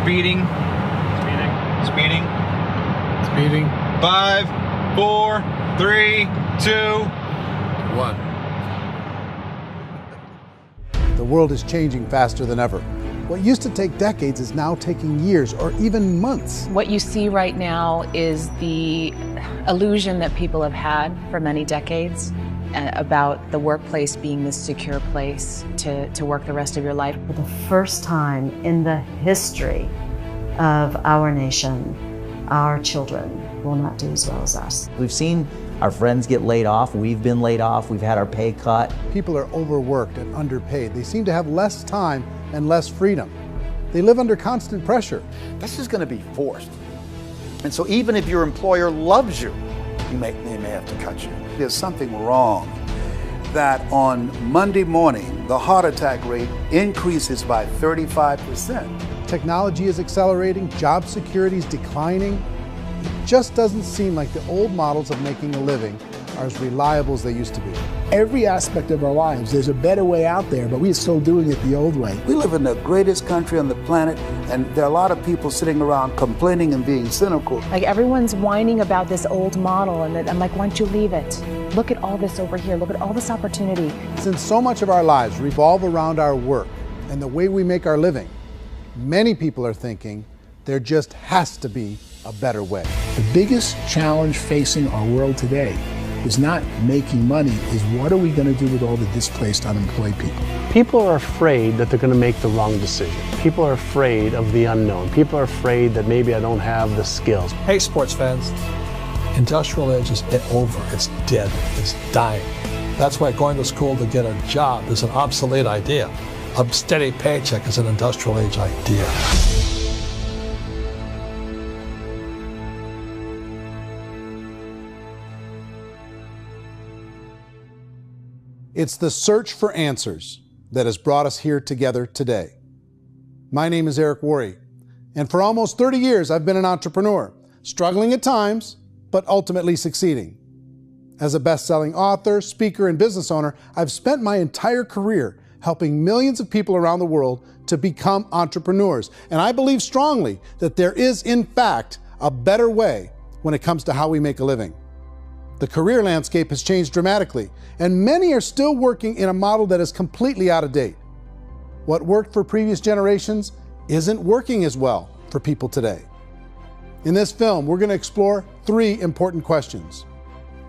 Speeding. Speeding. Speeding. 5, 4, 3, 2, 1. The world is changing faster than ever. What used to take decades is now taking years or even months. What you see right now is the illusion that people have had for many decades about the workplace being this secure place to work the rest of your life. For the first time in the history of our nation, our children will not do as well as us. We've seen our friends get laid off, we've been laid off, we've had our pay cut. People are overworked and underpaid. They seem to have less time and less freedom. They live under constant pressure. This is going to be forced. And so even if your employer loves you, they may have to cut you. There's something wrong that on Monday morning, the heart attack rate increases by 35%. Technology is accelerating, job security is declining. It just doesn't seem like the old models of making a living are as reliable as they used to be. Every aspect of our lives, there's a better way out there, but we're still doing it the old way. We live in the greatest country on the planet, and there are a lot of people sitting around complaining and being cynical. Like everyone's whining about this old model, and I'm like, why don't you leave it? Look at all this over here. Look at all this opportunity. Since so much of our lives revolve around our work and the way we make our living, many people are thinking there just has to be a better way. The biggest challenge facing our world today is not making money, is what are we going to do with all the displaced, unemployed people? People are afraid that they're going to make the wrong decision. People are afraid of the unknown. People are afraid that maybe I don't have the skills. Hey, sports fans. Industrial age is over. It's dead. It's dying. That's why going to school to get a job is an obsolete idea. A steady paycheck is an industrial age idea. It's the search for answers that has brought us here together today. My name is Eric Worre, and for almost 30 years I've been an entrepreneur, struggling at times, but ultimately succeeding. As a best-selling author, speaker, and business owner, I've spent my entire career helping millions of people around the world to become entrepreneurs. And I believe strongly that there is, in fact, a better way when it comes to how we make a living. The career landscape has changed dramatically, and many are still working in a model that is completely out of date. What worked for previous generations isn't working as well for people today. In this film, we're going to explore 3 important questions.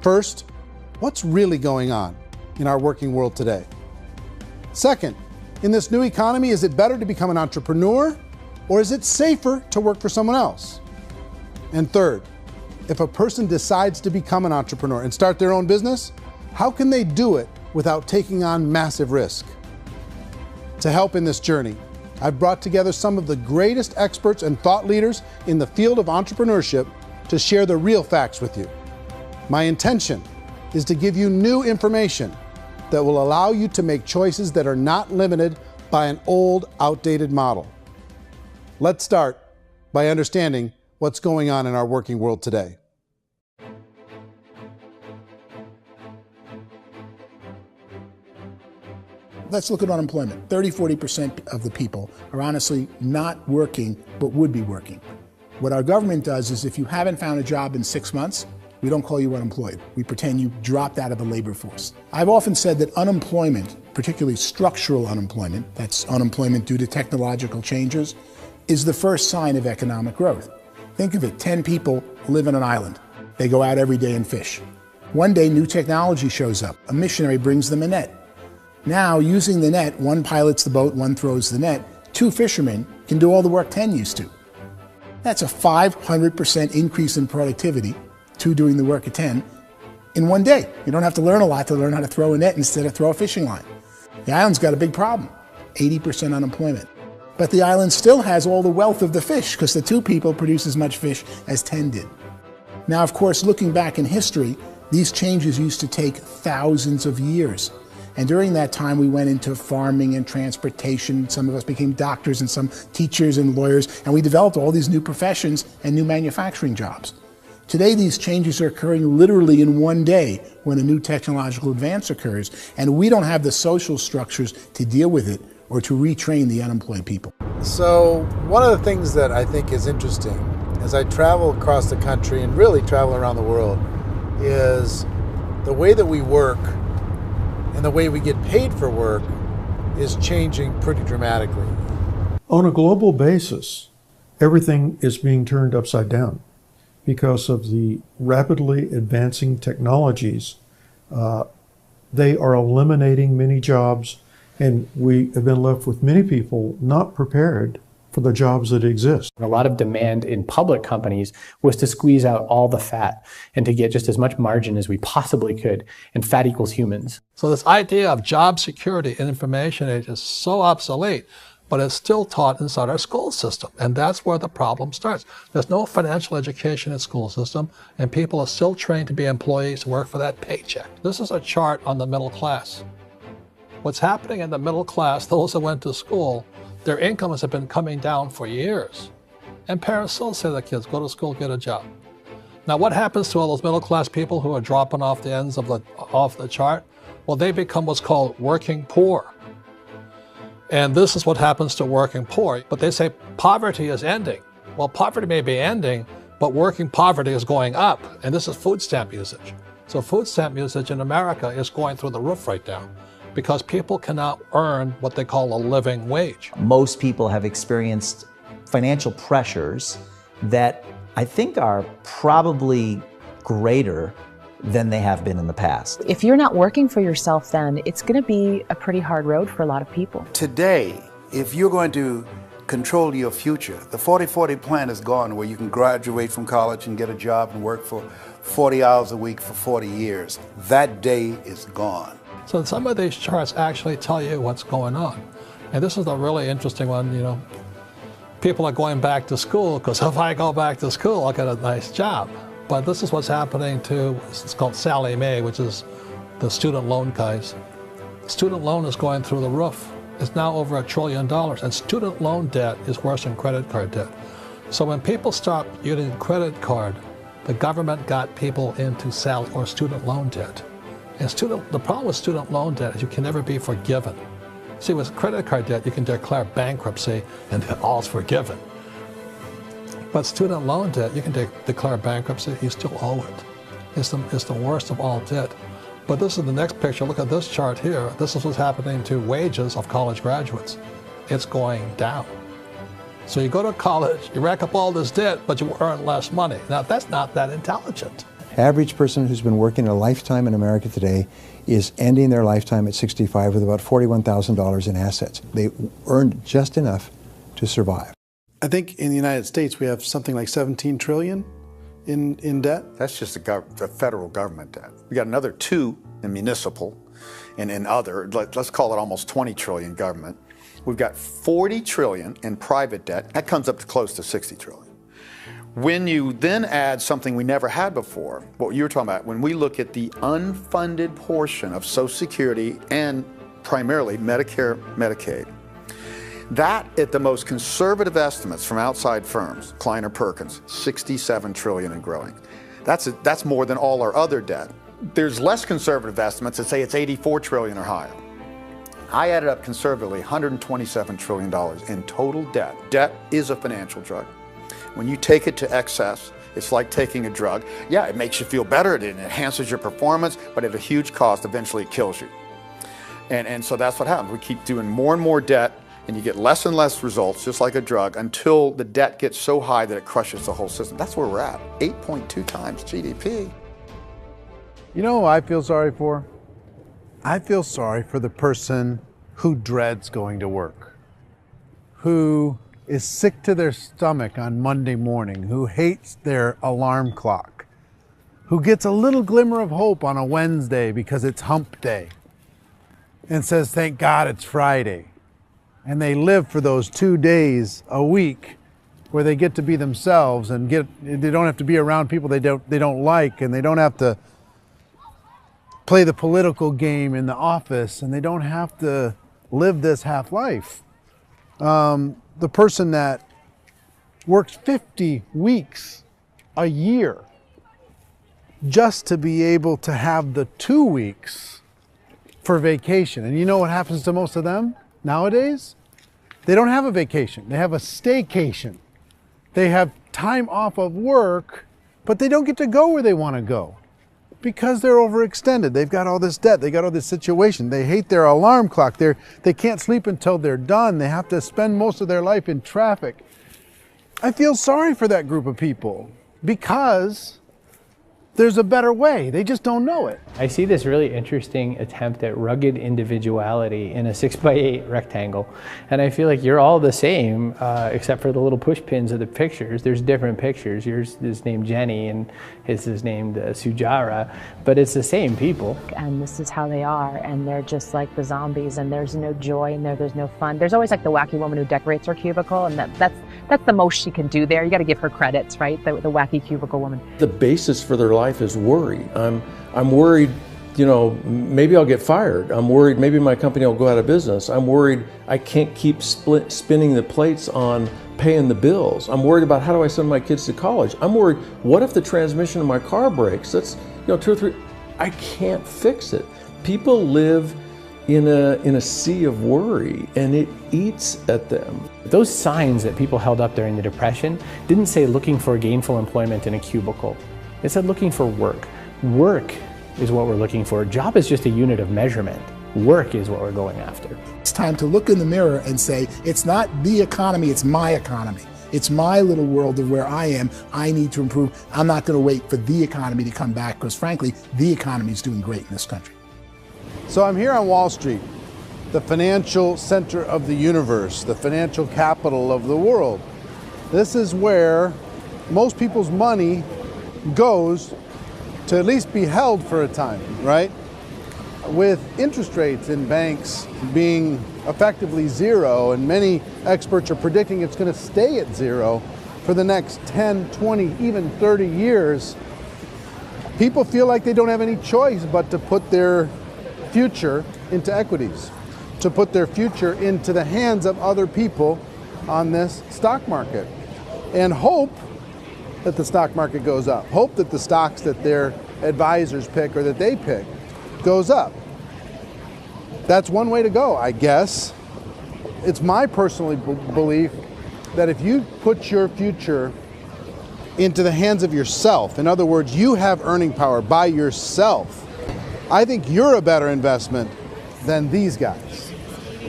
First, what's really going on in our working world today? Second, in this new economy, is it better to become an entrepreneur, or is it safer to work for someone else? And third, if a person decides to become an entrepreneur and start their own business, how can they do it without taking on massive risk? To help in this journey, I've brought together some of the greatest experts and thought leaders in the field of entrepreneurship to share the real facts with you. My intention is to give you new information that will allow you to make choices that are not limited by an old, outdated model. Let's start by understanding what's going on in our working world today. Let's look at unemployment. 30–40% of the people are honestly not working, but would be working. What our government does is if you haven't found a job in 6 months, we don't call you unemployed. We pretend you dropped out of the labor force. I've often said that unemployment, particularly structural unemployment, that's unemployment due to technological changes, is the first sign of economic growth. Think of it, 10 people live on an island. They go out every day and fish. One day, new technology shows up. A missionary brings them a net. Now, using the net, one pilots the boat, one throws the net. 2 fishermen can do all the work 10 used to. That's a 500% increase in productivity, 2 doing the work of 10, in one day. You don't have to learn a lot to learn how to throw a net instead of throw a fishing line. The island's got a big problem, 80% unemployment. But the island still has all the wealth of the fish because the 2 people produce as much fish as 10 did. Now, of course, looking back in history, these changes used to take thousands of years. And during that time, we went into farming and transportation. Some of us became doctors and some teachers and lawyers, and we developed all these new professions and new manufacturing jobs. Today, these changes are occurring literally in one day when a new technological advance occurs, and we don't have the social structures to deal with it or to retrain the unemployed people. So one of the things that I think is interesting as I travel across the country and really travel around the world is the way that we work and the way we get paid for work is changing pretty dramatically. On a global basis, everything is being turned upside down because of the rapidly advancing technologies. They are eliminating many jobs, and we have been left with many people not prepared for the jobs that exist. A lot of demand in public companies was to squeeze out all the fat and to get just as much margin as we possibly could, and fat equals humans. So this idea of job security in information age is so obsolete, but it's still taught inside our school system, and that's where the problem starts. There's no financial education in school system, and people are still trained to be employees to work for that paycheck. This is a chart on the middle class. What's happening in the middle class, those that went to school, their incomes have been coming down for years. And parents still say to their kids, go to school, get a job. Now what happens to all those middle class people who are dropping off the ends of the chart? Well, they become what's called working poor. And this is what happens to working poor. But they say poverty is ending. Well, poverty may be ending, but working poverty is going up. And this is food stamp usage. So food stamp usage in America is going through the roof right now, because people cannot earn what they call a living wage. Most people have experienced financial pressures that I think are probably greater than they have been in the past. If you're not working for yourself, then it's going to be a pretty hard road for a lot of people. Today, if you're going to control your future, the 40-40 plan is gone, where you can graduate from college and get a job and work for 40 hours a week for 40 years. That day is gone. So some of these charts actually tell you what's going on. And this is a really interesting one, you know. People are going back to school because if I go back to school, I'll get a nice job. But this is what's happening to, it's called Sallie Mae, which is the student loan guys. Student loan is going through the roof. It's now over $1 trillion, and student loan debt is worse than credit card debt. So when people stopped using credit card, the government got people into student loan debt. And the problem with student loan debt is you can never be forgiven. See, with credit card debt, you can declare bankruptcy and all's forgiven. But student loan debt, you can declare bankruptcy, you still owe it. It's the worst of all debt. But this is the next picture. Look at this chart here. This is what's happening to wages of college graduates. It's going down. So you go to college, you rack up all this debt, but you earn less money. Now, that's not that intelligent. Average person who's been working a lifetime in America today is ending their lifetime at 65 with about $41,000 in assets. They earned just enough to survive. I think in the United States we have something like 17 trillion in debt. That's just the federal government debt. We got another 2 in municipal and in other, let's call it almost 20 trillion government. We've got 40 trillion in private debt. That comes up to close to 60 trillion. When you then add something we never had before, what you were talking about, when we look at the unfunded portion of Social Security and primarily Medicare, Medicaid, that at the most conservative estimates from outside firms, Kleiner Perkins, 67 trillion and growing. That's more than all our other debt. There's less conservative estimates that say it's 84 trillion or higher. I added up conservatively $127 trillion in total debt. Debt is a financial drug. When you take it to excess, it's like taking a drug. Yeah, it makes you feel better, it enhances your performance, but at a huge cost, eventually it kills you. And so that's what happens. We keep doing more and more debt, and you get less and less results, just like a drug, until the debt gets so high that it crushes the whole system. That's where we're at, 8.2 times GDP. You know who I feel sorry for? I feel sorry for the person who dreads going to work, who is sick to their stomach on Monday morning, who hates their alarm clock, who gets a little glimmer of hope on a Wednesday because it's hump day and says, thank God it's Friday. And they live for those 2 days a week where they get to be themselves and they don't have to be around people they don't like, and they don't have to play the political game in the office, and they don't have to live this half life. The person that works 50 weeks a year just to be able to have the 2 weeks for vacation. And you know what happens to most of them nowadays? They don't have a vacation. They have a staycation. They have time off of work, but they don't get to go where they want to go because they're overextended. They've got all this debt. They got all this situation. They hate their alarm clock. They can't sleep until they're done. They have to spend most of their life in traffic. I feel sorry for that group of people because there's a better way. They just don't know it. I see this really interesting attempt at rugged individuality in a 6x8 rectangle. And I feel like you're all the same, except for the little push pins of the pictures. There's different pictures. Yours is named Jenny and his is named Sujara, but it's the same people. And this is how they are, and they're just like the zombies, and there's no joy in there, there's no fun. There's always like the wacky woman who decorates her cubicle, and that's the most she can do there. You got to give her credits, right? The wacky cubicle woman. The basis for their life is worry. I'm worried, you know, maybe I'll get fired. I'm worried maybe my company will go out of business. I'm worried I can't keep spinning the plates on paying the bills. I'm worried about how do I send my kids to college. I'm worried, what if the transmission of my car breaks? That's, you know, 2 or 3, I can't fix it. People live in a sea of worry, and it eats at them. Those signs that people held up during the Depression didn't say looking for gainful employment in a cubicle. It said looking for work. Work is what we're looking for. Job is just a unit of measurement. Work is what we're going after. It's time to look in the mirror and say, it's not the economy, it's my economy. It's my little world of where I am. I need to improve. I'm not going to wait for the economy to come back because, frankly, the economy is doing great in this country. So I'm here on Wall Street, the financial center of the universe, the financial capital of the world. This is where most people's money goes to at least be held for a time, right? With interest rates in banks being effectively zero, and many experts are predicting it's going to stay at zero for the next 10, 20, even 30 years, people feel like they don't have any choice but to put their future into equities, to put their future into the hands of other people on this stock market, and hope that the stock market goes up, hope that the stocks that their advisors pick or that they pick goes up. That's one way to go, I guess. It's my personal belief that if you put your future into the hands of yourself, in other words, you have earning power by yourself, I think you're a better investment than these guys.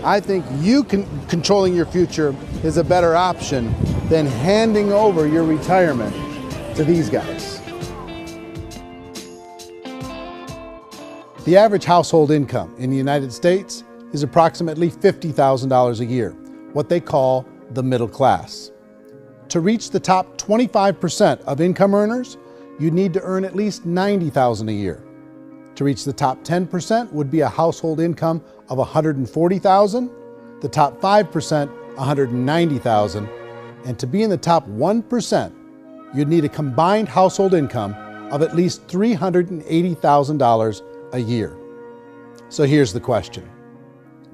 I think you controlling your future is a better option than handing over your retirement to these guys. The average household income in the United States is approximately $50,000 a year, what they call the middle class. To reach the top 25% of income earners, you need to earn at least $90,000 a year. To reach the top 10% would be a household income of $140,000, the top 5%, $190,000, and to be in the top 1%, you'd need a combined household income of at least $380,000 a year. So here's the question.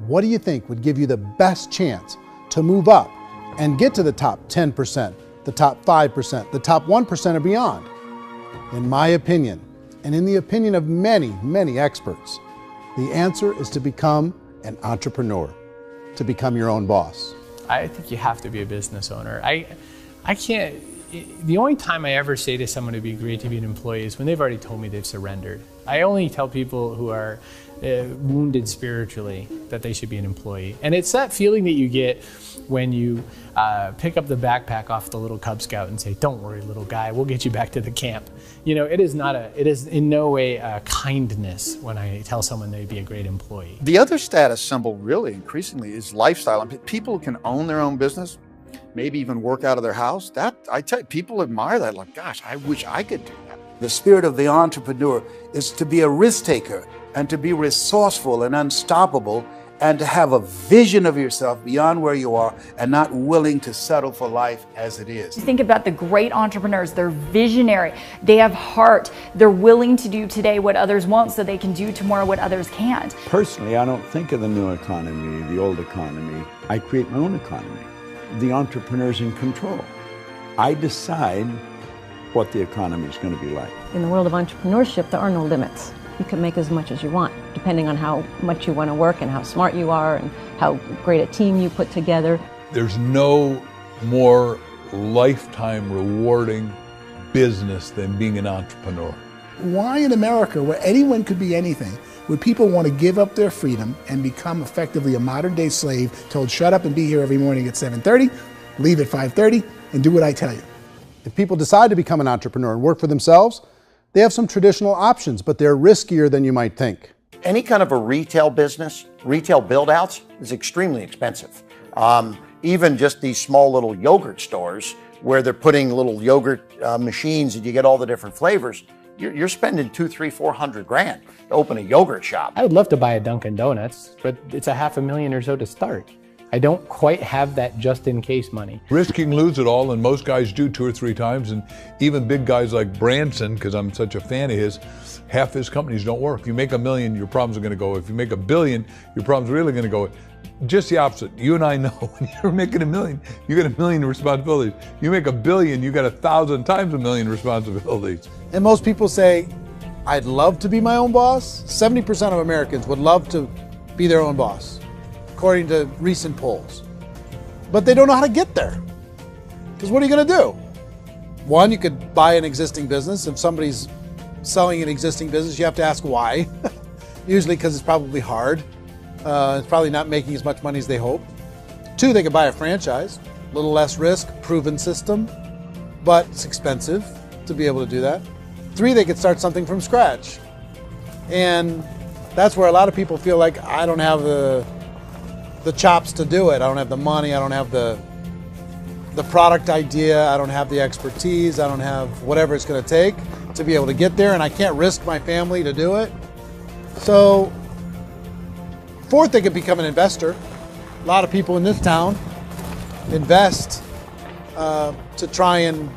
What do you think would give you the best chance to move up and get to the top 10%, the top 5%, the top 1% or beyond? In my opinion, and in the opinion of many, many experts, the answer is to become an entrepreneur, to become your own boss. I think you have to be a business owner. I can't, the only time I ever say to someone it'd be great to be an employee is when they've already told me they've surrendered. I only tell people who are wounded spiritually that they should be an employee. And it's that feeling that you get when you pick up the backpack off the little Cub Scout and say, "Don't worry, little guy, we'll get you back to the camp." You know, it is in no way a kindness when I tell someone they'd be a great employee. The other status symbol really increasingly is lifestyle. And people can own their own business, maybe even work out of their house. That, I tell you, people admire that, like, gosh, I wish I could do that. The spirit of the entrepreneur is to be a risk taker and to be resourceful and unstoppable and to have a vision of yourself beyond where you are and not willing to settle for life as it is. Think about the great entrepreneurs. They're visionary. They have heart. They're willing to do today what others won't so they can do tomorrow what others can't. Personally, I don't think of the new economy, the old economy. I create my own economy. The entrepreneur's in control. I decide what the economy is going to be like. In the world of entrepreneurship, there are no limits. you can make as much as you want, depending on how much you want to work and how smart you are and how great a team you put together. There's no more lifetime rewarding business than being an entrepreneur. Why in America, where anyone could be anything, would people want to give up their freedom and become effectively a modern-day slave, told shut up and be here every morning at 7:30, leave at 5:30, and do what I tell you? If people decide to become an entrepreneur and work for themselves, they have some traditional options, but they're riskier than you might think. Any kind of a retail business, retail build-outs, is extremely expensive. Even just these small little yogurt stores where they're putting little yogurt machines and you get all the different flavors, you're spending $200,000, $300,000, $400,000 to open a yogurt shop. I would love to buy a Dunkin' Donuts, but it's a $500,000 or so to start. I don't quite have that just-in-case money. Risking lose it all, and most guys do 2 or 3 times, and even big guys like Branson, because I'm such a fan of his, half his companies don't work. If you make $1 million, your problems are going to go. If you make $1 billion, your problems are really going to go. Just the opposite. You and I know when you're making $1 million, you get $1 million responsibilities. You make $1 billion, you got 1,000 times $1 million responsibilities. And most people say, I'd love to be my own boss. 70% of Americans would love to be their own boss, according to recent polls. But they don't know how to get there. Because what are you going to do? One, you could buy an existing business. If somebody's selling an existing business, you have to ask why. Usually because it's probably hard. It's probably not making as much money as they hope. 2, they could buy a franchise. A little less risk, proven system, but it's expensive to be able to do that. 3, they could start something from scratch. And that's where a lot of people feel like, I don't have the chops to do it. I don't have the money. I don't have the product idea. I don't have the expertise. I don't have whatever it's going to take to be able to get there, and I can't risk my family to do it. So 4th, they could become an investor. A lot of people in this town invest to try and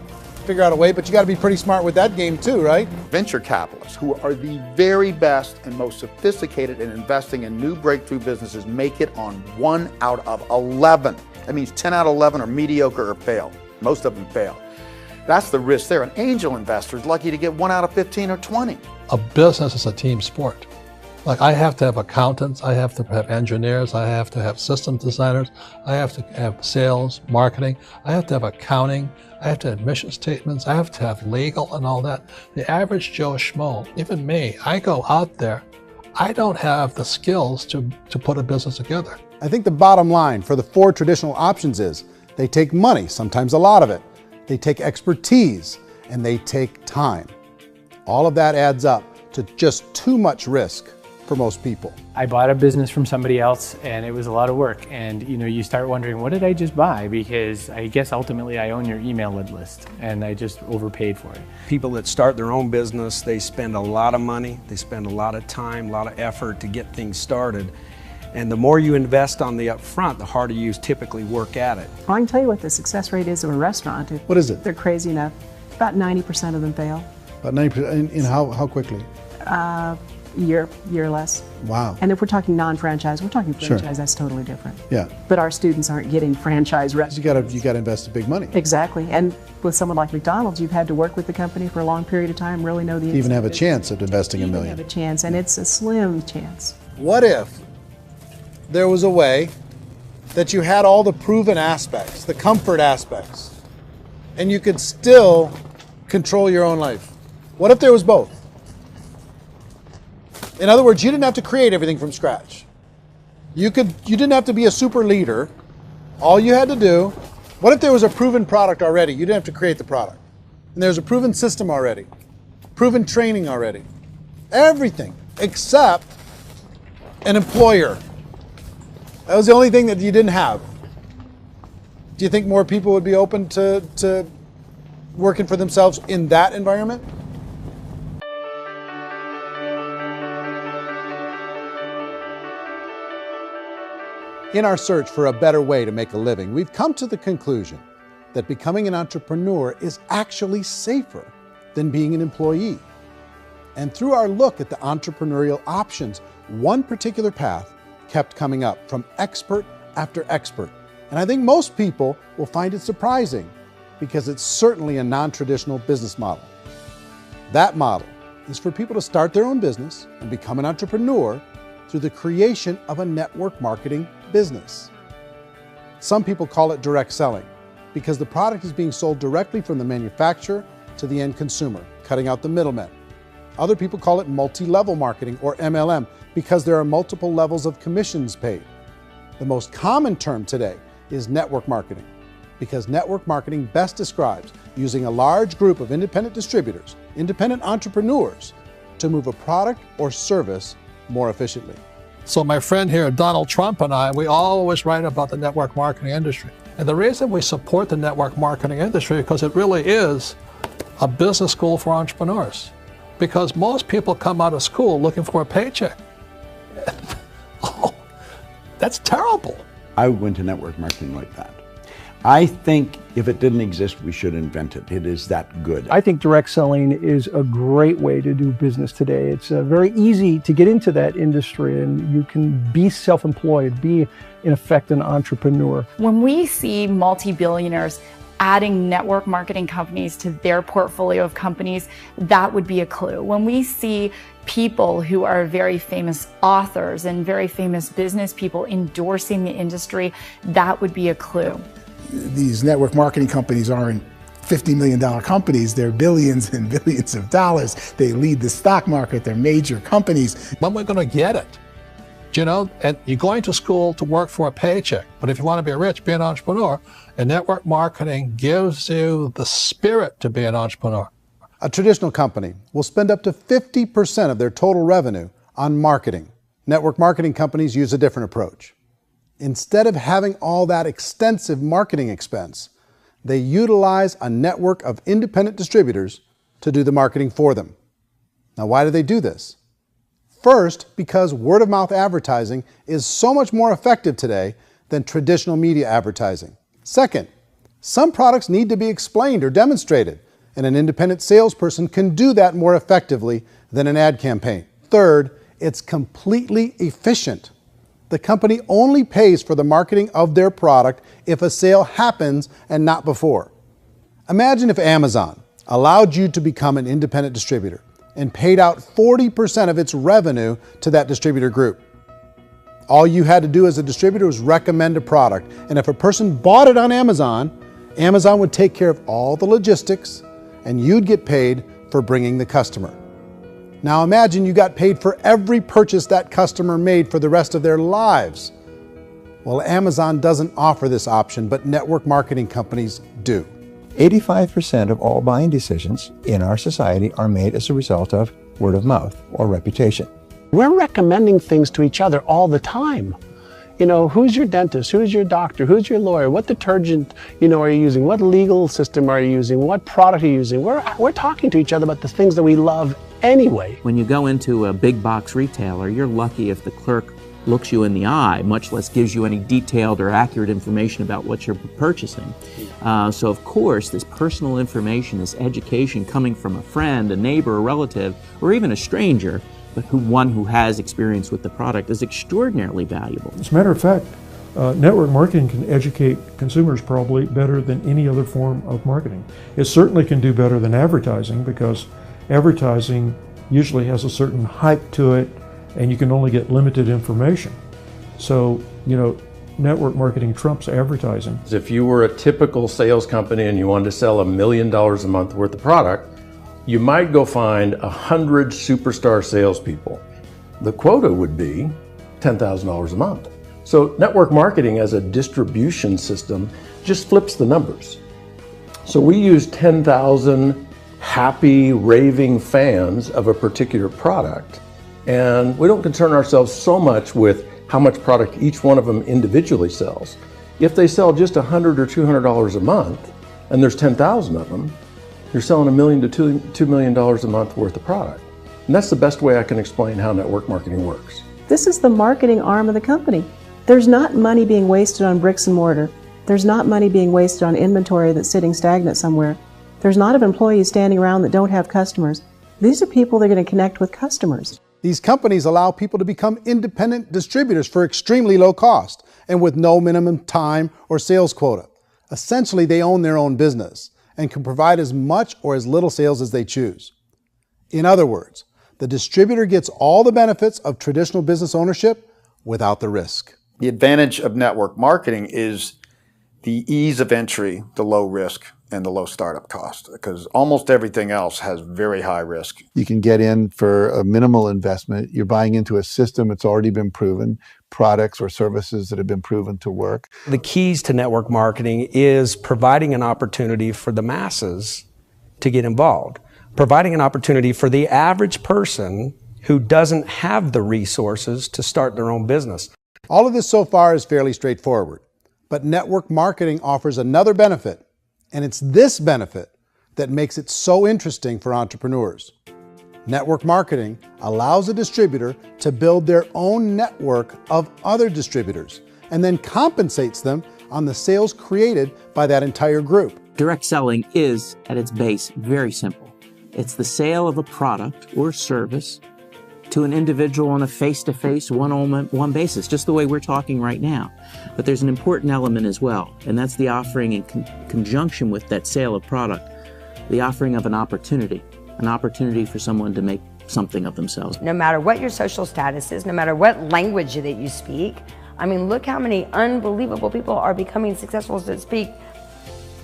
figure out a way, but you got to be pretty smart with that game too, right? Venture capitalists, who are the very best and most sophisticated in investing in new breakthrough businesses, make it on 1 out of 11. That means 10 out of 11 are mediocre or fail. Most of them fail. That's the risk there. An angel investor is lucky to get 1 out of 15 or 20. A business is a team sport. Like, I have to have accountants, I have to have engineers, I have to have system designers, I have to have sales, marketing, I have to have accounting, I have to have mission statements, I have to have legal and all that. The average Joe Schmo, even me, I go out there, I don't have the skills to put a business together. I think the bottom line for the 4 traditional options is they take money, sometimes a lot of it. They take expertise, and they take time. All of that adds up to just too much risk for most people. I bought a business from somebody else and it was a lot of work. And you start wondering, what did I just buy? Because I guess ultimately I own your email list and I just overpaid for it. People that start their own business, they spend a lot of money, they spend a lot of time, a lot of effort to get things started. And the more you invest on the upfront, the harder you typically work at it. Well, I can tell you what the success rate is of a restaurant. What is it? They're crazy enough. About 90% of them fail. About 90%, in how quickly? Year or less. Wow. And if we're talking non-franchise, we're talking franchise, Sure. That's totally different. Yeah. But our students aren't getting franchise restaurants. You got to invest big money. Exactly. And with someone like McDonald's, you've had to work with the company for a long period of time, really know the To even have a business. chance at investing $1 million. Have a chance, and it's a slim chance. What if there was a way that you had all the proven aspects, the comfort aspects, and you could still control your own life? What if there was both? In other words, you didn't have to create everything from scratch. You didn't have to be a super leader. All you had to do, what if there was a proven product already? You didn't have to create the product. And there's a proven system already, proven training already. Everything except an employer. That was the only thing that you didn't have. Do you think more people would be open to working for themselves in that environment? In our search for a better way to make a living, we've come to the conclusion that becoming an entrepreneur is actually safer than being an employee. And through our look at the entrepreneurial options, one particular path kept coming up from expert after expert. And I think most people will find it surprising because it's certainly a non-traditional business model. That model is for people to start their own business and become an entrepreneur through the creation of a network marketing business. Some people call it direct selling because the product is being sold directly from the manufacturer to the end consumer, cutting out the middlemen. Other people call it multi-level marketing, or MLM, because there are multiple levels of commissions paid. The most common term today is network marketing, because network marketing best describes using a large group of independent distributors, independent entrepreneurs, to move a product or service more efficiently. So my friend here, Donald Trump, and I, we always write about the network marketing industry. And the reason we support the network marketing industry is because it really is a business school for entrepreneurs. Because most people come out of school looking for a paycheck. Oh, that's terrible. I went to network marketing like that. I think if it didn't exist, we should invent it. It is that good. I think direct selling is a great way to do business today. It's very easy to get into that industry, and you can be self-employed, be in effect an entrepreneur. When we see multi-billionaires adding network marketing companies to their portfolio of companies, that would be a clue. When we see people who are very famous authors and very famous business people endorsing the industry, that would be a clue. These network marketing companies aren't $50 million companies, they're billions and billions of dollars. They lead the stock market, they're major companies. When we're going to get it? You know, and you're going to school to work for a paycheck, but if you want to be rich, be an entrepreneur, and network marketing gives you the spirit to be an entrepreneur. A traditional company will spend up to 50% of their total revenue on marketing. Network marketing companies use a different approach. Instead of having all that extensive marketing expense, they utilize a network of independent distributors to do the marketing for them. Now, why do they do this? First, because word-of-mouth advertising is so much more effective today than traditional media advertising. Second, some products need to be explained or demonstrated, and an independent salesperson can do that more effectively than an ad campaign. Third, it's completely efficient. The company only pays for the marketing of their product if a sale happens and not before. Imagine if Amazon allowed you to become an independent distributor and paid out 40% of its revenue to that distributor group. All you had to do as a distributor was recommend a product, and if a person bought it on Amazon, Amazon would take care of all the logistics, and you'd get paid for bringing the customer. Now imagine you got paid for every purchase that customer made for the rest of their lives. Well, Amazon doesn't offer this option, but network marketing companies do. 85% of all buying decisions in our society are made as a result of word of mouth or reputation. We're recommending things to each other all the time. You know, who's your dentist? Who's your doctor? Who's your lawyer? What detergent, are you using? What legal system are you using? What product are you using? We're talking to each other about the things that we love anyway. When you go into a big box retailer, you're lucky if the clerk looks you in the eye, much less gives you any detailed or accurate information about what you're purchasing. So of course, this personal information, this education coming from a friend, a neighbor, a relative, or even a stranger, but one who has experience with the product is extraordinarily valuable. As a matter of fact, network marketing can educate consumers probably better than any other form of marketing. It certainly can do better than advertising, because advertising usually has a certain hype to it, and you can only get limited information. So, network marketing trumps advertising. If you were a typical sales company and you wanted to sell $1 million a month worth of product, you might go find 100 superstar salespeople. The quota would be $10,000 a month. So network marketing as a distribution system just flips the numbers. So we use 10,000 happy, raving fans of a particular product, and we don't concern ourselves so much with how much product each one of them individually sells. If they sell just $100 or $200 a month, and there's 10,000 of them, you're selling $1 million to $2 million a month worth of product. And that's the best way I can explain how network marketing works. This is the marketing arm of the company. There's not money being wasted on bricks and mortar. There's not money being wasted on inventory that's sitting stagnant somewhere. There's not of employees standing around that don't have customers. These are people that are going to connect with customers. These companies allow people to become independent distributors for extremely low cost and with no minimum time or sales quota. Essentially, they own their own business and can provide as much or as little sales as they choose. In other words, the distributor gets all the benefits of traditional business ownership without the risk. The advantage of network marketing is the ease of entry, the low risk, and the low startup cost, because almost everything else has very high risk. You can get in for a minimal investment. You're buying into a system that's already been proven, products or services that have been proven to work. The keys to network marketing is providing an opportunity for the masses to get involved, providing an opportunity for the average person who doesn't have the resources to start their own business. All of this so far is fairly straightforward, but network marketing offers another benefit, and it's this benefit that makes it so interesting for entrepreneurs. Network marketing allows a distributor to build their own network of other distributors and then compensates them on the sales created by that entire group. Direct selling is, at its base, very simple. It's the sale of a product or service to an individual on a face-to-face, one-on-one basis, just the way we're talking right now. But there's an important element as well, and that's the offering in conjunction with that sale of product, the offering of an opportunity for someone to make something of themselves. No matter what your social status is, no matter what language that you speak, I mean, look how many unbelievable people are becoming successful that speak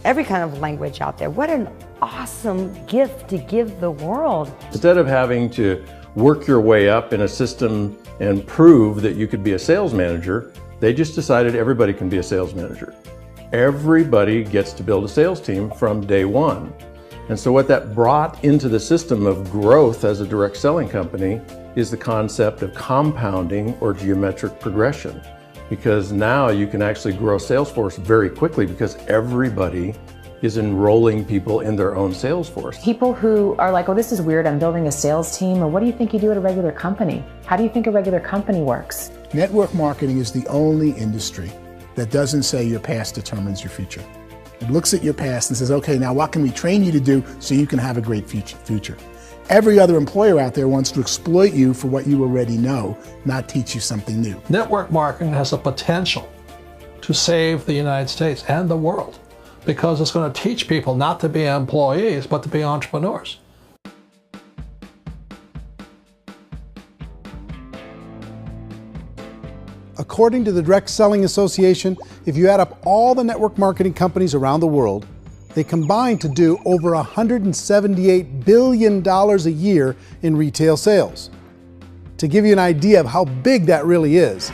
every kind of language out there. What an awesome gift to give the world. Instead of having to work your way up in a system and prove that you could be a sales manager, they just decided everybody can be a sales manager. Everybody gets to build a sales team from day one. And so what that brought into the system of growth as a direct selling company is the concept of compounding or geometric progression. Because now you can actually grow a sales force very quickly because everybody is enrolling people in their own sales force. People who are like, oh, this is weird, I'm building a sales team, or what do you think you do at a regular company? How do you think a regular company works? Network marketing is the only industry that doesn't say your past determines your future. It looks at your past and says, okay, now what can we train you to do so you can have a great future? Every other employer out there wants to exploit you for what you already know, not teach you something new. Network marketing has the potential to save the United States and the world because it's going to teach people not to be employees, but to be entrepreneurs. According to the Direct Selling Association, if you add up all the network marketing companies around the world, they combine to do over $178 billion a year in retail sales. To give you an idea of how big that really is,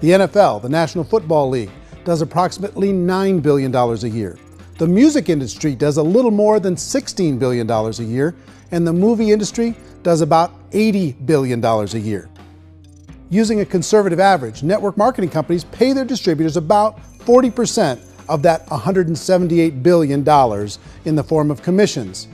the NFL, the National Football League, does approximately $9 billion a year. The music industry does a little more than $16 billion a year, and the movie industry does about $80 billion a year. Using a conservative average, network marketing companies pay their distributors about 40% of that $178 billion in the form of commissions,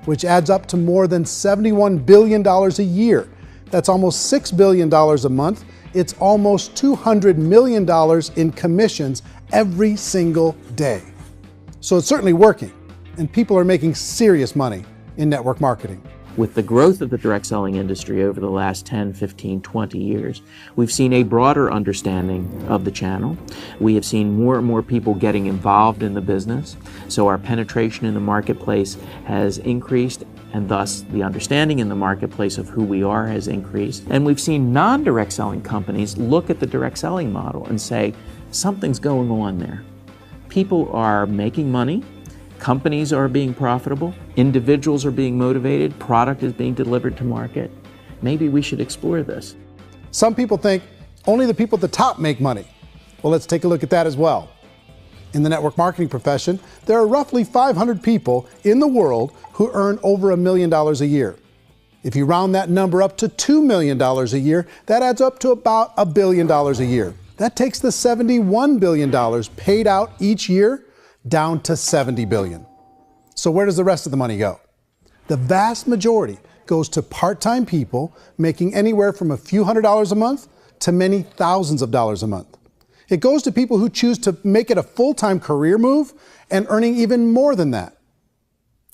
which adds up to more than $71 billion a year. That's almost $6 billion a month. It's almost $200 million in commissions every single day. So it's certainly working, and people are making serious money in network marketing. With the growth of the direct selling industry over the last 10, 15, 20 years, we've seen a broader understanding of the channel. We have seen more and more people getting involved in the business, so our penetration in the marketplace has increased, and thus the understanding in the marketplace of who we are has increased. And we've seen non-direct selling companies look at the direct selling model and say, something's going on there. People are making money, companies are being profitable, individuals are being motivated, product is being delivered to market. Maybe we should explore this. Some people think only the people at the top make money. Well, let's take a look at that as well. In the network marketing profession, there are roughly 500 people in the world who earn over $1 million a year. If you round that number up to $2 million a year, that adds up to about $1 billion a year. That takes the $71 billion paid out each year down to $70 billion. So where does the rest of the money go? The vast majority goes to part-time people making anywhere from a few $100s a month to many thousands of dollars a month. It goes to people who choose to make it a full-time career move and earning even more than that.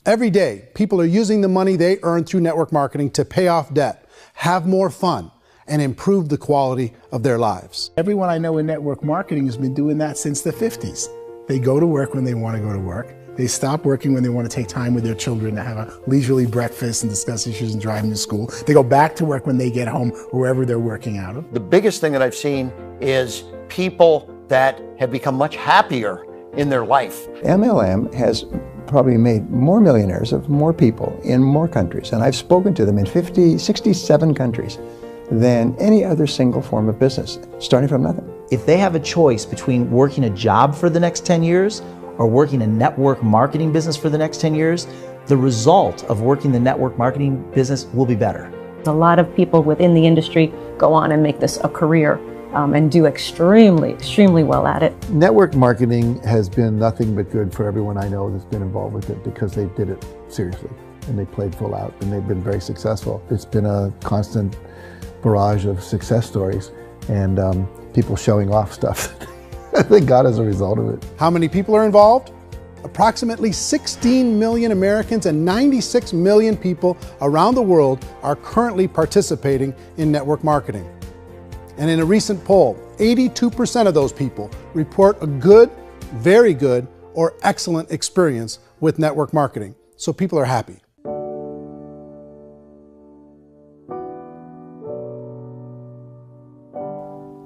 Every day, people are using the money they earn through network marketing to pay off debt, have more fun, and improve the quality of their lives. Everyone I know in network marketing has been doing that since the 50s. They go to work when they want to go to work. They stop working when they want to take time with their children to have a leisurely breakfast and discuss issues and driving to school. They go back to work when they get home, wherever they're working out of. The biggest thing that I've seen is people that have become much happier in their life. MLM has probably made more millionaires of more people in more countries, and I've spoken to them in 67 countries, than any other single form of business, starting from nothing. If they have a choice between working a job for the next 10 years or working a network marketing business for the next 10 years, the result of working the network marketing business will be better. A lot of people within the industry go on and make this a career and do extremely well at it. Network marketing has been nothing but good for everyone I know that's been involved with it because they did it seriously and they played full out and they've been very successful. It's been a constant barrage of success stories and people showing off stuff that they got as a result of it. How many people are involved? Approximately 16 million Americans and 96 million people around the world are currently participating in network marketing. And in a recent poll, 82% of those people report a good, very good, or excellent experience with network marketing. So people are happy.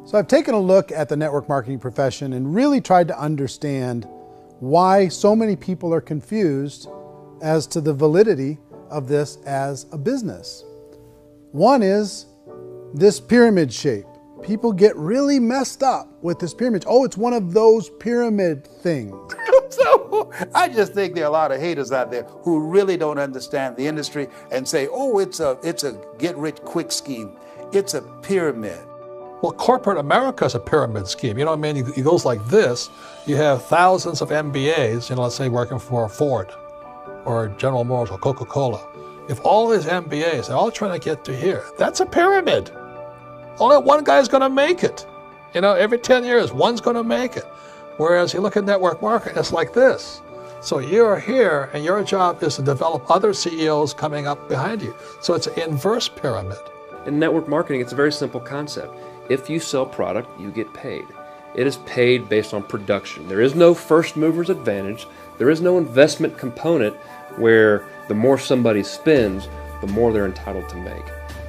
So I've taken a look at the network marketing profession and really tried to understand why so many people are confused as to the validity of this as a business. One is this pyramid shape. People get really messed up with this pyramid. Oh, it's one of those pyramid things. So I just think there are a lot of haters out there who really don't understand the industry and say, oh, it's a get-rich-quick scheme. It's a pyramid. Well, corporate America is a pyramid scheme. You know what I mean? It goes like this. You have thousands of MBAs, let's say working for Ford or General Motors or Coca-Cola. If all these MBAs are all trying to get to here, that's a pyramid. Only one guy's going to make it. Every 10 years, one's going to make it. Whereas you look at network marketing, it's like this. So you're here, and your job is to develop other CEOs coming up behind you. So it's an inverse pyramid. In network marketing, it's a very simple concept. If you sell product, you get paid. It is paid based on production. There is no first mover's advantage. There is no investment component where the more somebody spends, the more they're entitled to make.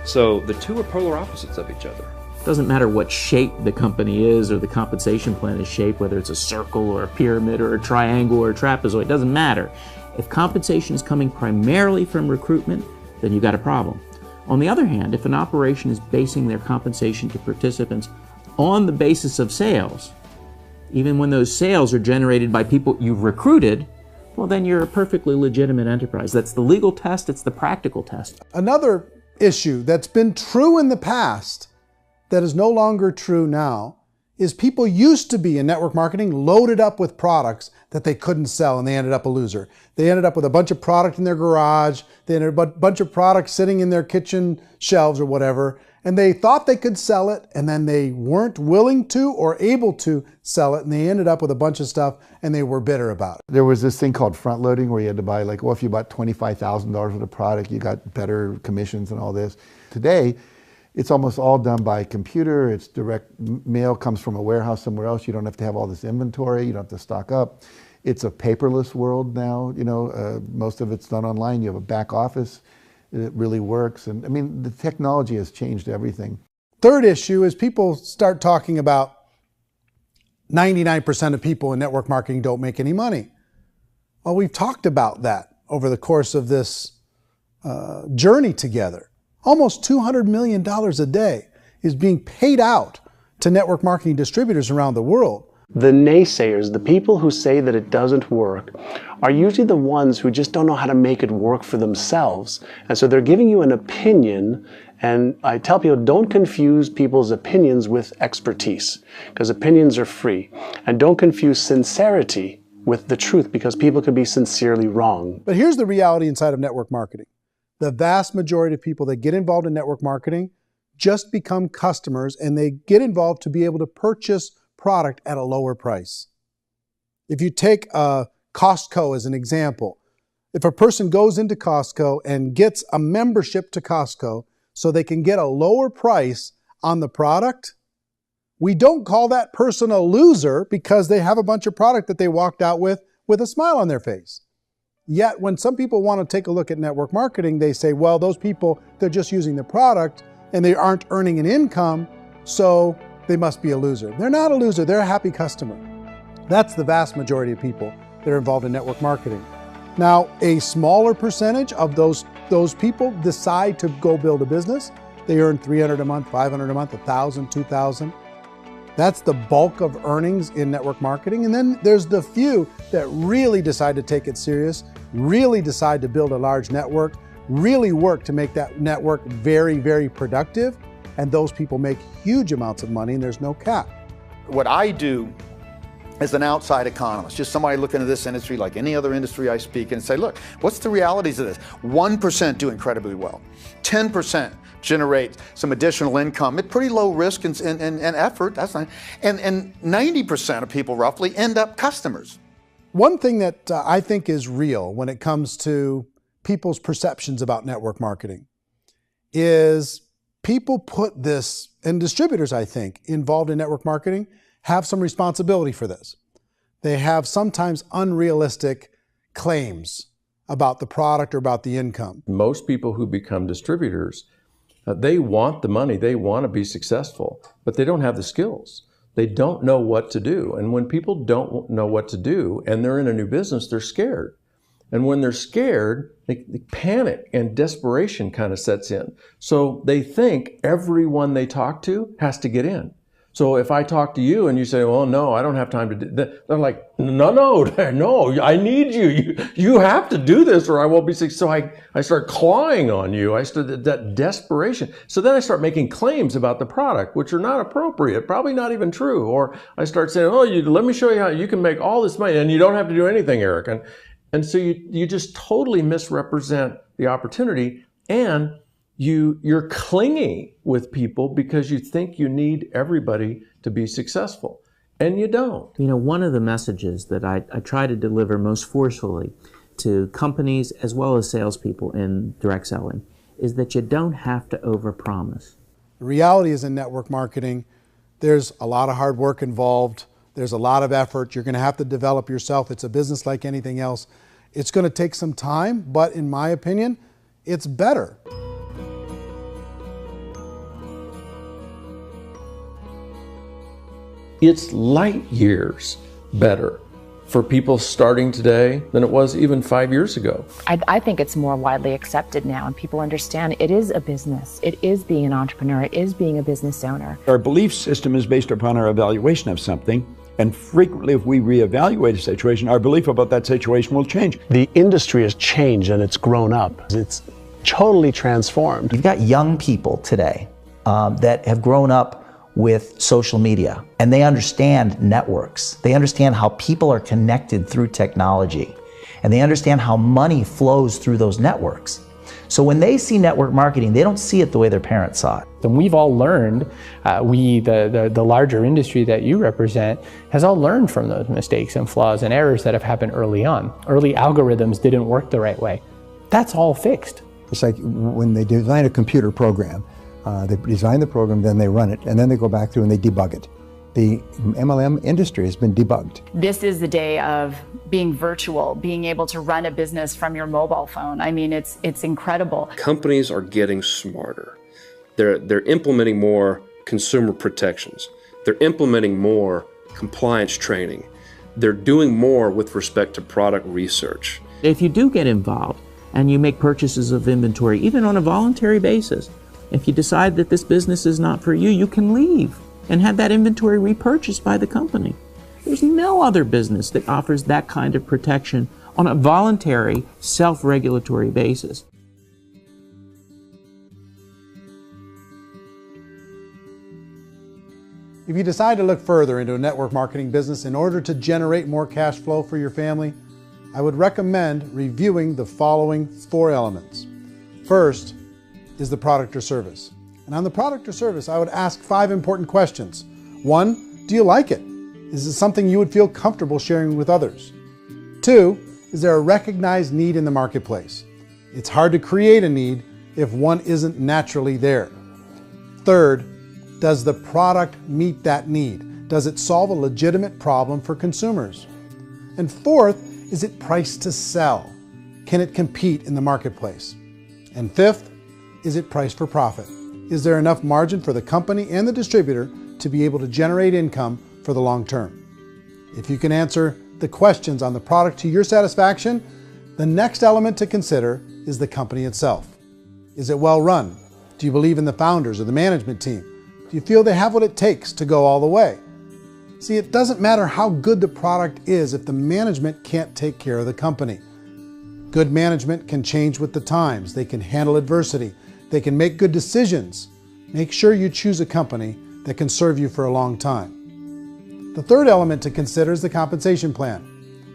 So the two are polar opposites of each other. It doesn't matter what shape the company is or the compensation plan is shaped, whether it's a circle or a pyramid or a triangle or a trapezoid, it doesn't matter. If compensation is coming primarily from recruitment, then you've got a problem. On the other hand, if an operation is basing their compensation to participants on the basis of sales, even when those sales are generated by people you've recruited, well, then you're a perfectly legitimate enterprise. That's the legal test, it's the practical test. Another issue that's been true in the past that is no longer true now is people used to be in network marketing loaded up with products that they couldn't sell and they ended up a loser. They ended up with a bunch of product in their garage, they ended up with a bunch of products sitting in their kitchen shelves or whatever, and they thought they could sell it and then they weren't willing to or able to sell it and they ended up with a bunch of stuff and they were bitter about it. There was this thing called front loading where you had to buy if you bought $25,000 worth of product, you got better commissions and all this. Today, it's almost all done by computer. It's direct mail comes from a warehouse somewhere else. You don't have to have all this inventory. You don't have to stock up. It's a paperless world now. Most of it's done online. You have a back office. It really works. And I mean, the technology has changed everything. Third issue is people start talking about 99% of people in network marketing don't make any money. Well, we've talked about that over the course of this journey together. Almost $200 million a day is being paid out to network marketing distributors around the world. The naysayers, the people who say that it doesn't work, are usually the ones who just don't know how to make it work for themselves. And so they're giving you an opinion, and I tell people, don't confuse people's opinions with expertise, because opinions are free. And don't confuse sincerity with the truth, because people can be sincerely wrong. But here's the reality inside of network marketing. The vast majority of people that get involved in network marketing just become customers, and they get involved to be able to purchase product at a lower price. If you take Costco as an example, if a person goes into Costco and gets a membership to Costco so they can get a lower price on the product, we don't call that person a loser because they have a bunch of product that they walked out with with a smile on their face. Yet when some people want to take a look at network marketing, they say, well, those people, they're just using the product and they aren't earning an income, so they must be a loser. They're not a loser, they're a happy customer. That's the vast majority of people that are involved in network marketing. Now, a smaller percentage of those people decide to go build a business. They earn $300 a month, $500 a month, $1,000, $2,000. That's the bulk of earnings in network marketing. And then there's the few that really decide to take it serious, really decide to build a large network, really work to make that network very, very productive. And those people make huge amounts of money and there's no cap. What I do as an outside economist, just somebody looking at this industry like any other industry I speak in and say, look, what's the realities of this? 1% do incredibly well. 10% generate some additional income at pretty low risk and effort. That's not, and 90% of people roughly end up customers. One thing that I think is real when it comes to people's perceptions about network marketing is people put this, and distributors, I think, involved in network marketing have some responsibility for this. They have sometimes unrealistic claims about the product or about the income. Most people who become distributors, they want the money, they want to be successful, but they don't have the skills. They don't know what to do. And when people don't know what to do and they're in a new business, they're scared. And when they're scared, they panic and desperation kind of sets in. So they think everyone they talk to has to get in. So if I talk to you and you say, well, no, I don't have time to do that, they're like, no, I need you. You have to do this or I won't be successful. So I start clawing on you. I start that desperation. So then I start making claims about the product, which are not appropriate, probably not even true. Or I start saying, oh, let me show you how you can make all this money and you don't have to do anything, Eric. And so you just totally misrepresent the opportunity, and you're clingy with people because you think you need everybody to be successful, and you don't. You know, one of the messages that I try to deliver most forcefully to companies as well as salespeople in direct selling is that you don't have to overpromise. The reality is in network marketing, there's a lot of hard work involved. There's a lot of effort. You're going to have to develop yourself. It's a business like anything else. It's going to take some time, but in my opinion, it's better. It's light years better for people starting today than it was even 5 years ago. I think it's more widely accepted now, and people understand it is a business. It is being an entrepreneur. It is being a business owner. Our belief system is based upon our evaluation of something. And frequently, if we reevaluate a situation, our belief about that situation will change. The industry has changed and it's grown up. It's totally transformed. You've got young people today that have grown up with social media, and they understand networks. They understand how people are connected through technology, and they understand how money flows through those networks. So when they see network marketing, they don't see it the way their parents saw it. And we've all learned, the larger industry that you represent, has all learned from those mistakes and flaws and errors that have happened early on. Early algorithms didn't work the right way. That's all fixed. It's like when they design a computer program, they design the program, then they run it, and then they go back through and they debug it. The MLM industry has been debugged. This is the day of being virtual, being able to run a business from your mobile phone. I mean, it's incredible. Companies are getting smarter. They're implementing more consumer protections. They're implementing more compliance training. They're doing more with respect to product research. If you do get involved and you make purchases of inventory, even on a voluntary basis, if you decide that this business is not for you, you can leave and have that inventory repurchased by the company. There's no other business that offers that kind of protection on a voluntary, self-regulatory basis. If you decide to look further into a network marketing business in order to generate more cash flow for your family, I would recommend reviewing the following 4 elements. First is the product or service. And on the product or service, I would ask 5 important questions. 1, do you like it? Is it something you would feel comfortable sharing with others? 2, is there a recognized need in the marketplace? It's hard to create a need if one isn't naturally there. 3rd, does the product meet that need? Does it solve a legitimate problem for consumers? And 4th, is it priced to sell? Can it compete in the marketplace? And fifth, is it priced for profit? Is there enough margin for the company and the distributor to be able to generate income for the long term? If you can answer the questions on the product to your satisfaction, the next element to consider is the company itself. Is it well run? Do you believe in the founders or the management team? Do you feel they have what it takes to go all the way? See, it doesn't matter how good the product is if the management can't take care of the company. Good management can change with the times. They can handle adversity. They can make good decisions. Make sure you choose a company that can serve you for a long time. The third element to consider is the compensation plan.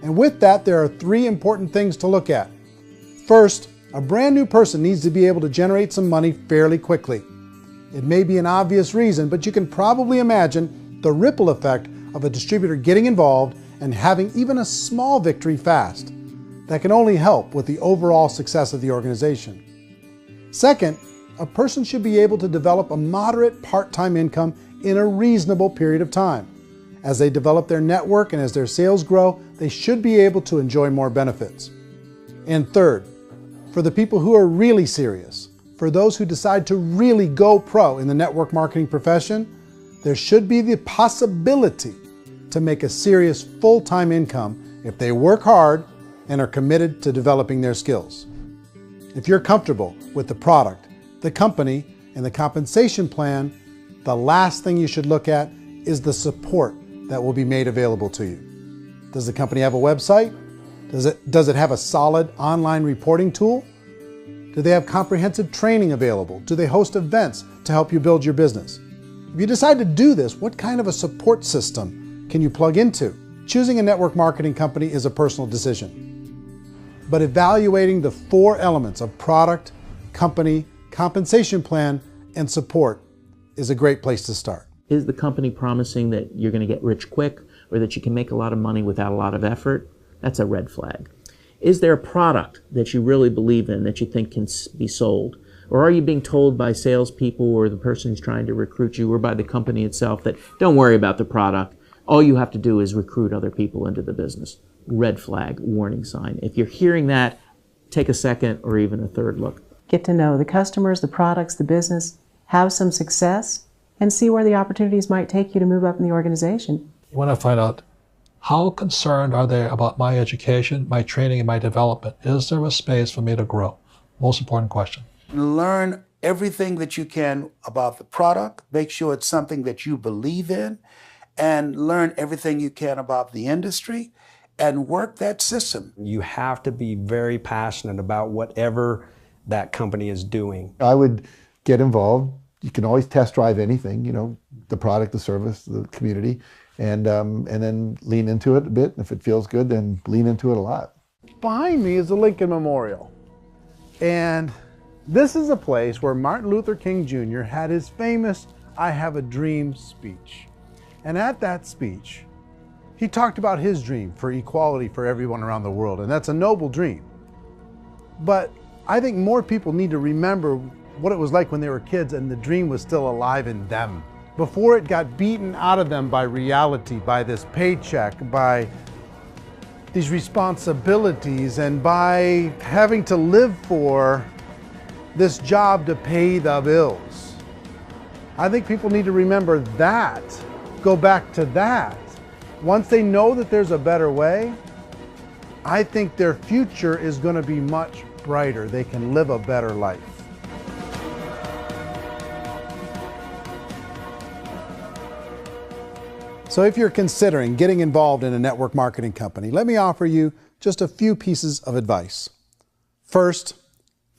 And with that, there are 3 important things to look at. First, a brand new person needs to be able to generate some money fairly quickly. It may be an obvious reason, but you can probably imagine the ripple effect of a distributor getting involved and having even a small victory fast. That can only help with the overall success of the organization. Second, a person should be able to develop a moderate part-time income in a reasonable period of time. As they develop their network and as their sales grow, they should be able to enjoy more benefits. And third, for the people who are really serious, for those who decide to really go pro in the network marketing profession, there should be the possibility to make a serious full-time income if they work hard and are committed to developing their skills. If you're comfortable with the product, the company, and the compensation plan, the last thing you should look at is the support that will be made available to you. Does the company have a website? Does it have a solid online reporting tool? Do they have comprehensive training available? Do they host events to help you build your business? If you decide to do this, what kind of a support system can you plug into? Choosing a network marketing company is a personal decision. But evaluating the 4 elements of product, company, compensation plan, and support is a great place to start. Is the company promising that you're going to get rich quick or that you can make a lot of money without a lot of effort? That's a red flag. Is there a product that you really believe in that you think can be sold? Or are you being told by salespeople or the person who's trying to recruit you or by the company itself that don't worry about the product, all you have to do is recruit other people into the business? Red flag, warning sign. If you're hearing that, take a second or even a third look. Get to know the customers, the products, the business, have some success, and see where the opportunities might take you to move up in the organization. You want to find out how concerned are they about my education, my training, and my development? Is there a space for me to grow? Most important question. Learn everything that you can about the product. Make sure it's something that you believe in, and learn everything you can about the industry and work that system. You have to be very passionate about whatever that company is doing. I would get involved. You can always test drive anything, you know, the product, the service, the community, and then lean into it a bit. If it feels good, then lean into it a lot. Behind me is the Lincoln Memorial. And this is a place where Martin Luther King Jr. had his famous "I Have a Dream" speech. And at that speech, he talked about his dream for equality for everyone around the world, and that's a noble dream. But I think more people need to remember what it was like when they were kids and the dream was still alive in them. Before it got beaten out of them by reality, by this paycheck, by these responsibilities, and by having to live for this job to pay the bills. I think people need to remember that, go back to that. Once they know that there's a better way, I think their future is going to be much brighter. They can live a better life. So if you're considering getting involved in a network marketing company, let me offer you just a few pieces of advice. First,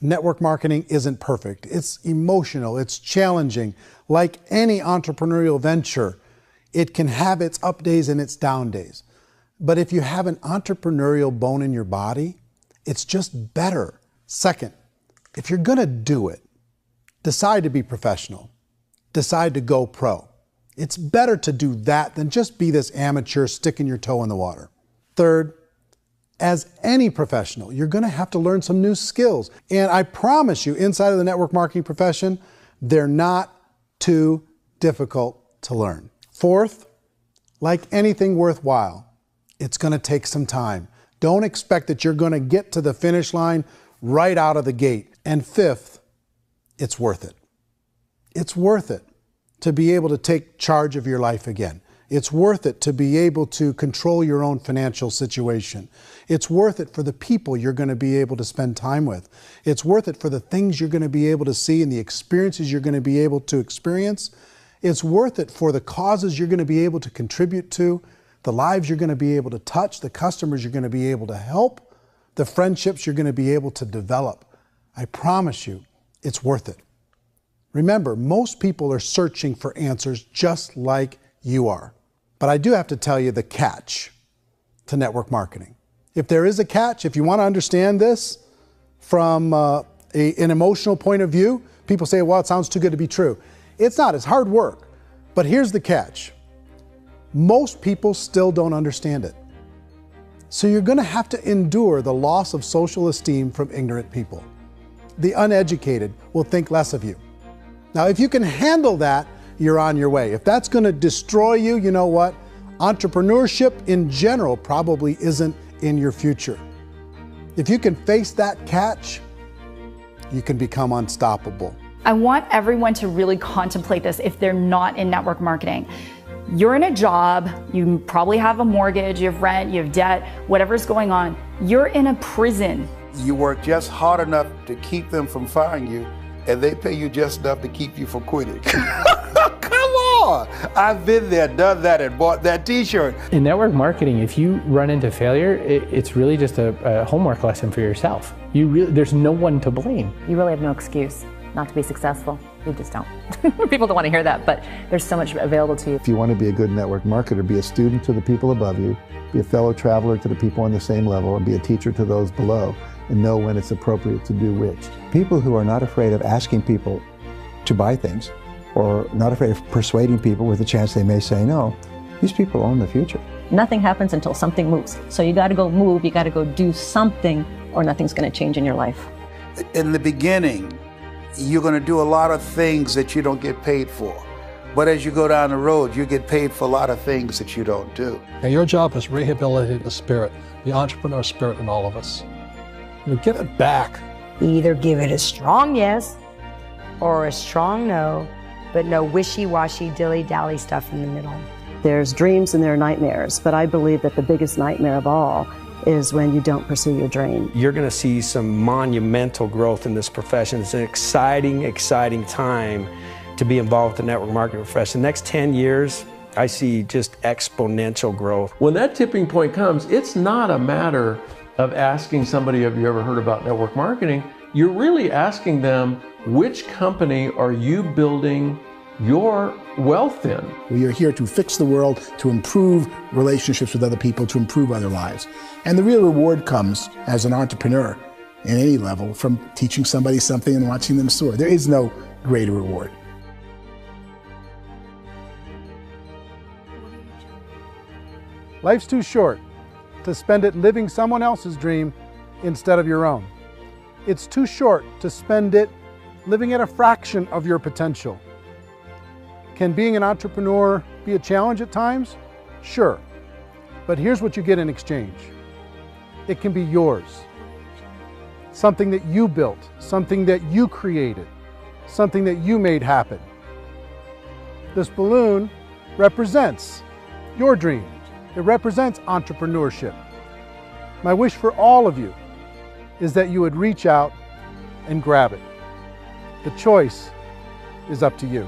network marketing isn't perfect. It's emotional, it's challenging. Like any entrepreneurial venture, it can have its up days and its down days. But if you have an entrepreneurial bone in your body, it's just better. Second, if you're gonna do it, decide to be professional. Decide to go pro. It's better to do that than just be this amateur sticking your toe in the water. Third, as any professional, you're gonna have to learn some new skills. And I promise you, inside of the network marketing profession, they're not too difficult to learn. Fourth, like anything worthwhile, it's gonna take some time. Don't expect that you're going to get to the finish line right out of the gate. And fifth, it's worth it. It's worth it to be able to take charge of your life again. It's worth it to be able to control your own financial situation. It's worth it for the people you're going to be able to spend time with. It's worth it for the things you're going to be able to see and the experiences you're going to be able to experience. It's worth it for the causes you're going to be able to contribute to, the lives you're going to be able to touch, the customers you're going to be able to help, the friendships you're going to be able to develop. I promise you, it's worth it. Remember, most people are searching for answers just like you are. But I do have to tell you the catch to network marketing. If there is a catch, if you want to understand this from an emotional point of view, people say, well, it sounds too good to be true. It's not, it's hard work. But here's the catch. Most people still don't understand it. So you're going to have to endure the loss of social esteem from ignorant people. The uneducated will think less of you. Now, if you can handle that, you're on your way. If that's going to destroy you, you know what? Entrepreneurship in general probably isn't in your future. If you can face that catch, you can become unstoppable. I want everyone to really contemplate this if they're not in network marketing. You're in a job, you probably have a mortgage, you have rent, you have debt, whatever's going on. You're in a prison. You work just hard enough to keep them from firing you, and they pay you just enough to keep you from quitting. Come on! I've been there, done that, and bought that t-shirt. In network marketing, if you run into failure, it's really just a homework lesson for yourself. There's no one to blame. You really have no excuse not to be successful. You just don't. People don't want to hear that, but there's so much available to you. If you want to be a good network marketer, be a student to the people above you, be a fellow traveler to the people on the same level, and be a teacher to those below, and know when it's appropriate to do which. People who are not afraid of asking people to buy things, or not afraid of persuading people with a chance they may say no, these people own the future. Nothing happens until something moves. So you got to go move, you got to go do something, or nothing's going to change in your life. In the beginning, you're going to do a lot of things that you don't get paid for. But as you go down the road, you get paid for a lot of things that you don't do. And your job is rehabilitate the spirit, the entrepreneur spirit in all of us. You get it back. Either give it a strong yes or a strong no, but no wishy-washy, dilly-dally stuff in the middle. There's dreams and there are nightmares, but I believe that the biggest nightmare of all is when you don't pursue your dream. You're going to see some monumental growth in this profession. It's an exciting, exciting time to be involved with the network marketing profession. The next 10 years, I see just exponential growth. When that tipping point comes, it's not a matter of asking somebody, have you ever heard about network marketing? You're really asking them, which company are you building your wealth in? We are here to fix the world, to improve relationships with other people, to improve other lives. And the real reward comes as an entrepreneur in any level from teaching somebody something and watching them soar. There is no greater reward. Life's too short to spend it living someone else's dream instead of your own. It's too short to spend it living at a fraction of your potential. Can being an entrepreneur be a challenge at times? Sure. But here's what you get in exchange. It can be yours. Something that you built, something that you created, something that you made happen. This balloon represents your dream. It represents entrepreneurship. My wish for all of you is that you would reach out and grab it. The choice is up to you.